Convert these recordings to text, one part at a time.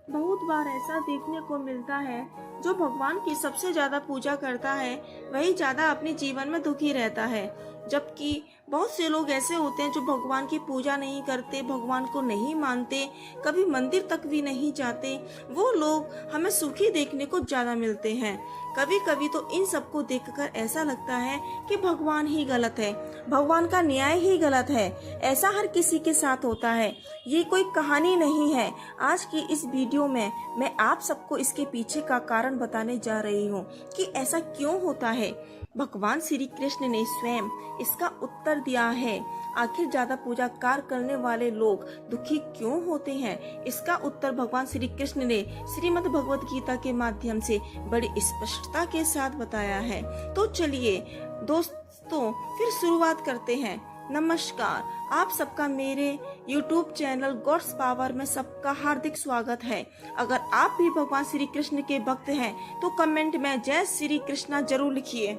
बहुत बार ऐसा देखने को मिलता है, जो भगवान की सबसे ज्यादा पूजा करता है वही ज्यादा अपने जीवन में दुखी रहता है। जबकि बहुत से लोग ऐसे होते हैं जो भगवान की पूजा नहीं करते, भगवान को नहीं मानते, कभी मंदिर तक भी नहीं जाते। वो लोग हमें सुखी देखने को ज्यादा मिलते हैं। कभी कभी तो इन सबको देखकर ऐसा लगता है कि भगवान ही गलत है, भगवान का न्याय ही गलत है। ऐसा हर किसी के साथ होता है, ये कोई कहानी नहीं है। आज की इस वीडियो में मैं आप सबको इसके पीछे का कारण बताने जा रही हूँ कि ऐसा क्यों होता है। भगवान श्री कृष्ण ने स्वयं इसका उत्तर दिया है। आखिर ज्यादा पूजा कार्य करने वाले लोग दुखी क्यों होते हैं, इसका उत्तर भगवान श्री कृष्ण ने श्रीमद् भगवत गीता के माध्यम से बड़ी स्पष्टता के साथ बताया है। तो चलिए दोस्तों फिर शुरुआत करते हैं। नमस्कार, आप सबका मेरे YouTube चैनल गॉड्स पावर में सबका हार्दिक स्वागत है। अगर आप भी भगवान श्री कृष्ण के भक्त हैं तो कमेंट में जय श्री कृष्णा जरूर लिखिए।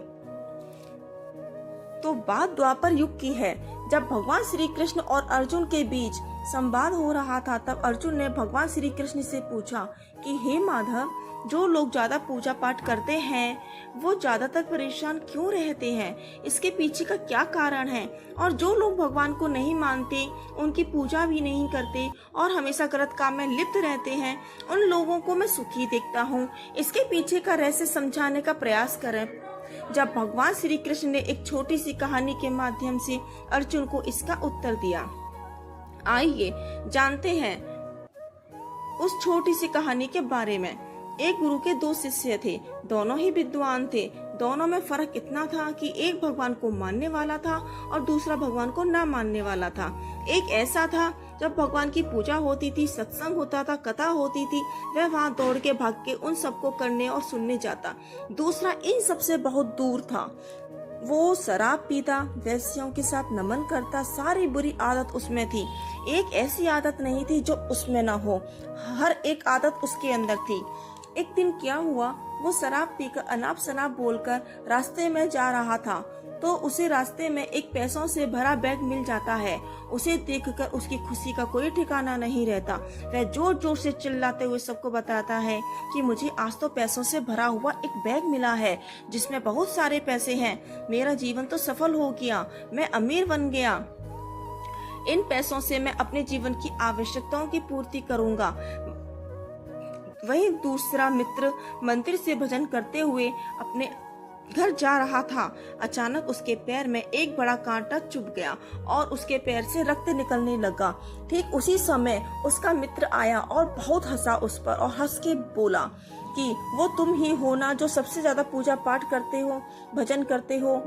तो बात द्वापर युग की है, जब भगवान श्री कृष्ण और अर्जुन के बीच संवाद हो रहा था। तब अर्जुन ने भगवान श्री कृष्ण से पूछा कि हे माधव, जो लोग ज्यादा पूजा पाठ करते हैं वो ज्यादातर परेशान क्यों रहते हैं, इसके पीछे का क्या कारण है? और जो लोग भगवान को नहीं मानते, उनकी पूजा भी नहीं करते और हमेशा गलत काम में लिप्त रहते हैं, उन लोगों को मैं सुखी देखता हूँ। इसके पीछे का रहस्य समझाने का प्रयास करें। जब भगवान श्री कृष्ण ने एक छोटी सी कहानी के माध्यम से अर्जुन को इसका उत्तर दिया। आइए जानते हैं उस छोटी सी कहानी के बारे में। एक गुरु के दो शिष्य थे, दोनों ही विद्वान थे। दोनों में फर्क इतना था कि एक भगवान को मानने वाला था और दूसरा भगवान को ना मानने वाला था। एक ऐसा था जब भगवान की पूजा होती थी, सत्संग होता था, कथा होती थी, वह वहाँ दौड़ के भाग के उन सबको करने और सुनने जाता। दूसरा इन सबसे बहुत दूर था, वो शराब पीता, वेश्याओं के साथ नमन करता, सारी बुरी आदत उसमें थी। एक ऐसी आदत नहीं थी जो उसमें ना हो, हर एक आदत उसके अंदर थी। एक दिन क्या हुआ, वो शराब पीकर अनाप शनाप बोलकर रास्ते में जा रहा था तो उसे रास्ते में एक पैसों से भरा बैग मिल जाता है। उसे देखकर उसकी खुशी का कोई ठिकाना नहीं रहता। वह जोर जोर से चिल्लाते हुए सबको बताता है कि मुझे आज तो पैसों से भरा हुआ एक बैग मिला है जिसमें बहुत सारे पैसे हैं। मेरा जीवन तो सफल हो गया, मैं अमीर बन गया। इन पैसों से मैं अपने जीवन की आवश्यकताओं की पूर्ति करूंगा। वहीं दूसरा मित्र मंदिर से भजन करते हुए अपने घर जा रहा था। अचानक उसके पैर में एक बड़ा कांटा चुभ गया और उसके पैर से रक्त निकलने लगा। ठीक उसी समय उसका मित्र आया और बहुत हंसा उस पर और हंस के बोला कि वो तुम ही हो ना जो सबसे ज्यादा पूजा पाठ करते हो, भजन करते हो।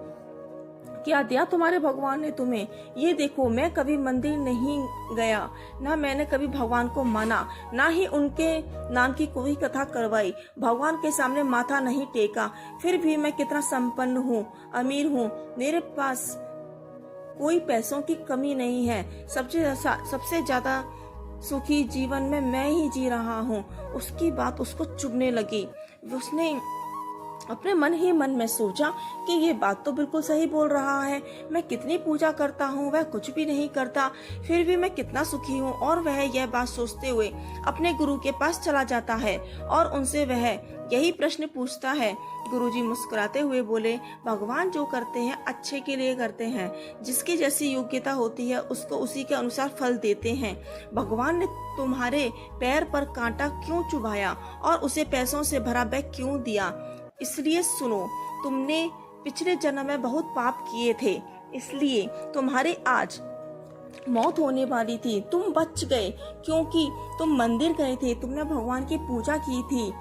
क्या दिया तुम्हारे भगवान ने तुम्हें? ये देखो, मैं कभी मंदिर नहीं गया, ना मैंने कभी भगवान को माना, ना ही उनके नाम की कोई कथा करवाई, भगवान के सामने माथा नहीं टेका। फिर भी मैं कितना संपन्न हूँ, अमीर हूँ, मेरे पास कोई पैसों की कमी नहीं है। सबसे ज्यादा सुखी जीवन में मैं ही जी रहा हूँ। उसकी बात उसको चुभने लगी। उसने अपने मन ही मन में सोचा कि ये बात तो बिल्कुल सही बोल रहा है। मैं कितनी पूजा करता हूँ, वह कुछ भी नहीं करता, फिर भी मैं कितना सुखी हूँ। और वह यह बात सोचते हुए अपने गुरु के पास चला जाता है और उनसे वह यही प्रश्न पूछता है। गुरुजी मुस्कुराते हुए बोले, भगवान जो करते हैं अच्छे के लिए करते हैं। जिसकी जैसी योग्यता होती है उसको उसी के अनुसार फल देते हैं। भगवान ने तुम्हारे पैर पर कांटा क्यों चुभाया और उसे पैसों से भरा बैग क्यों दिया? इसलिए सुनो, तुमने पिछले जन्म में बहुत पाप किए थे, इसलिए तुम्हारी आज मौत होने वाली थी। तुम बच गए क्योंकि तुम मंदिर गए थे, तुमने भगवान की पूजा की थी।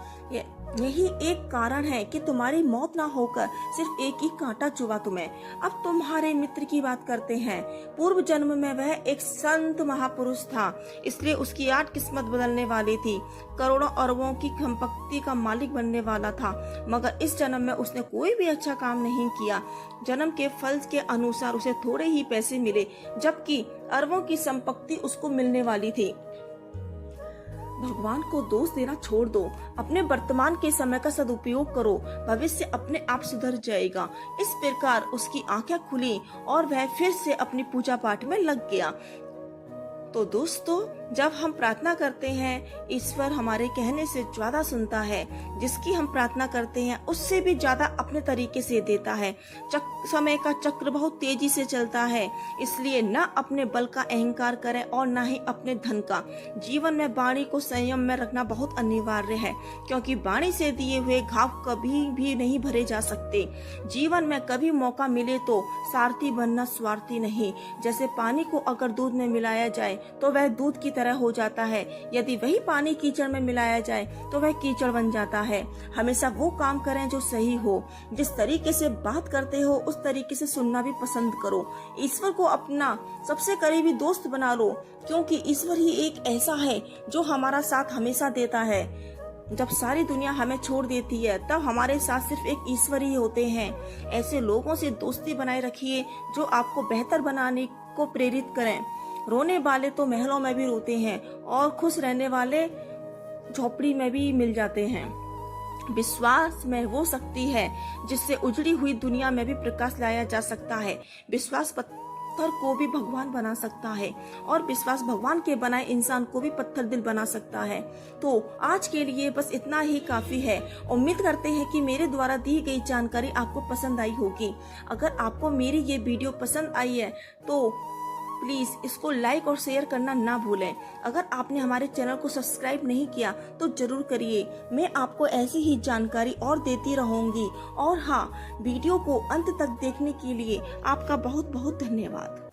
यही एक कारण है कि तुम्हारी मौत ना होकर सिर्फ एक ही कांटा चुभा तुम्हें। अब तुम्हारे मित्र की बात करते हैं। पूर्व जन्म में वह एक संत महापुरुष था, इसलिए उसकी 8 किस्मत बदलने वाली थी। करोड़ों अरबों की संपत्ति का मालिक बनने वाला था, मगर इस जन्म में उसने कोई भी अच्छा काम नहीं किया। जन्म के फल के अनुसार उसे थोड़े ही पैसे मिले, जबकि अरबों की संपत्ति उसको मिलने वाली थी। भगवान को दोष देना छोड़ दो, अपने वर्तमान के समय का सदुपयोग करो, भविष्य अपने आप सुधर जाएगा। इस प्रकार उसकी आंखें खुली और वह फिर से अपनी पूजा पाठ में लग गया। तो दोस्तों, जब हम प्रार्थना करते हैं, ईश्वर हमारे कहने से ज्यादा सुनता है। जिसकी हम प्रार्थना करते हैं उससे भी ज्यादा अपने तरीके से देता है। समय का चक्र बहुत तेजी से चलता है, इसलिए न अपने बल का अहंकार करें और न ही अपने धन का। जीवन में वाणी को संयम में रखना बहुत अनिवार्य है, क्योंकि वाणी से दिए हुए घाव कभी भी नहीं भरे जा सकते। जीवन में कभी मौका मिले तो सारथी बनना, स्वार्थी नहीं। जैसे पानी को अगर दूध में मिलाया जाए तो वह दूध की तरह हो जाता है, यदि वही पानी कीचड़ में मिलाया जाए तो वह कीचड़ बन जाता है। हमेशा वो काम करें जो सही हो। जिस तरीके से बात करते हो उस तरीके से सुनना भी पसंद करो। ईश्वर को अपना सबसे करीबी दोस्त बना लो, क्योंकि ईश्वर ही एक ऐसा है जो हमारा साथ हमेशा देता है। जब सारी दुनिया हमें छोड़ देती है तब हमारे साथ सिर्फ एक ईश्वर ही होते हैं। ऐसे लोगों से दोस्ती बनाए रखिए जो आपको बेहतर बनाने को प्रेरित करें। रोने वाले तो महलों में भी रोते हैं और खुश रहने वाले झोपड़ी में भी मिल जाते हैं। विश्वास में वो शक्ति है जिससे उजड़ी हुई दुनिया में भी प्रकाश लाया जा सकता है। विश्वास पत्थर को भी भगवान बना सकता है और विश्वास भगवान के बनाए इंसान को भी पत्थर दिल बना सकता है। तो आज के लिए बस इतना ही काफी है। उम्मीद करते हैं कि मेरे द्वारा दी गई जानकारी आपको पसंद आई होगी। अगर आपको मेरी ये वीडियो पसंद आई है तो प्लीज इसको लाइक और शेयर करना ना भूलें। अगर आपने हमारे चैनल को सब्सक्राइब नहीं किया तो जरूर करिए। मैं आपको ऐसी ही जानकारी और देती रहूंगी। और हाँ, वीडियो को अंत तक देखने के लिए आपका बहुत बहुत धन्यवाद।